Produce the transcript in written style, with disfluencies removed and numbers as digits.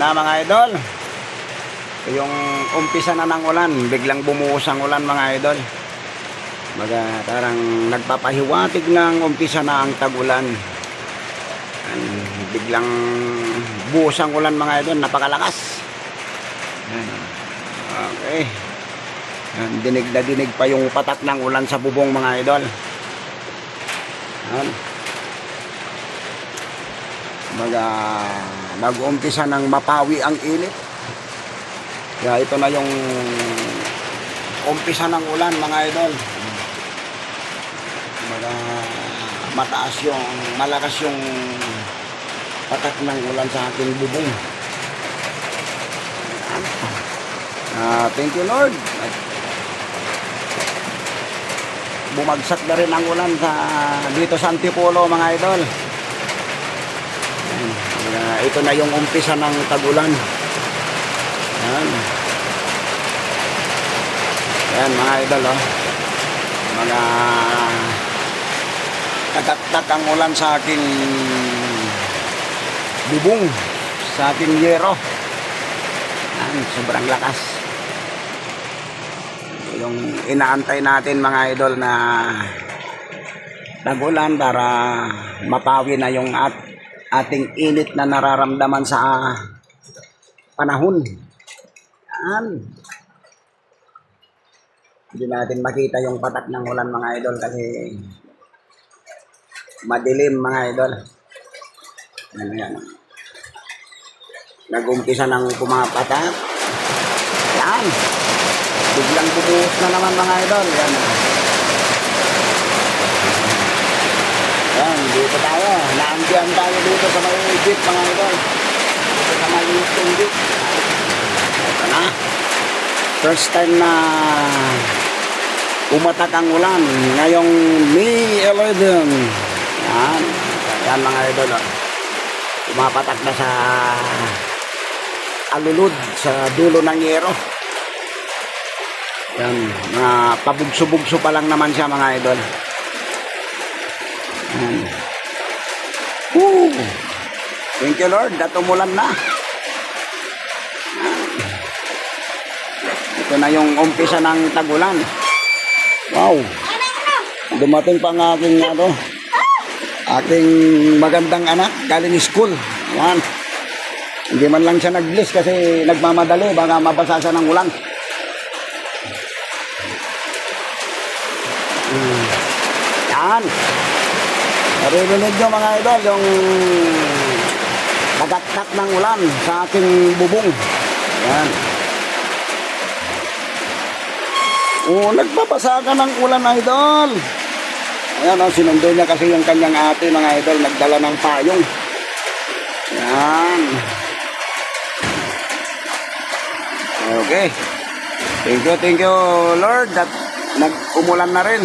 na mga idol. Yung umpisa na ng ulan, biglang bumuhos ang ulan mga idol. Parang nagpapahiwatig ng umpisa na ang tag-ulan. Biglang buhos ang ulan mga idol, napakalakas. Okay. Dinig na dinig pa yung patak ng ulan sa bubong mga idol. Nag-uumpisa ng mapawi ang init. Kaya ito na yung umpisa ng ulan mga idol. Malakas yung patak ng ulan sa ating bubong. Thank you Lord. Bumagsak na rin ang ulan dito sa Antipolo mga idol. Ito na yung umpisa ng tag-ulan. Yan mga idol, tatak ang ulan sa aking bubong, sa aking yero. Sobrang lakas. Yung inaantay natin mga idol na tag-ulan para mapawi na yung ating init na nararamdaman sa panahon. Hindi natin makita yung patak ng ulan mga idol kasi madilim mga idol. Yan. Nag-umpisa ng pumapatak. Yan. Biglang bubuhos na naman mga idol. Yan, dito tayo. Naambihan tayo dito sa may jeep mga idol. Dito sa may jeep. Ito na. First time na umatak ang ulan ngayong May 11. Yan mga idol. Umapatak na sa alulod sa dulo ng yero. Yan, mga pabugso-bugso pa lang naman siya mga idol. Thank you Lord, umulan na. Ito na yung umpisa ng tag-ulan. Wow. Dumating pa ang aking magandang anak galing school. Yan. Hindi man lang siya nag-bless kasi nagmamadali, baka mabasa siya ng ulan. Yan. Naririnig nyo mga idol yung pagaktak ng ulan sa aking bubong. Yan. Nagbabasa ka ng ulan idol. Ayan sinundo niya kasi yung kanyang ate mga idol, nagdala ng payong. Yan. Okay. Thank you Lord at nag-umulan na rin.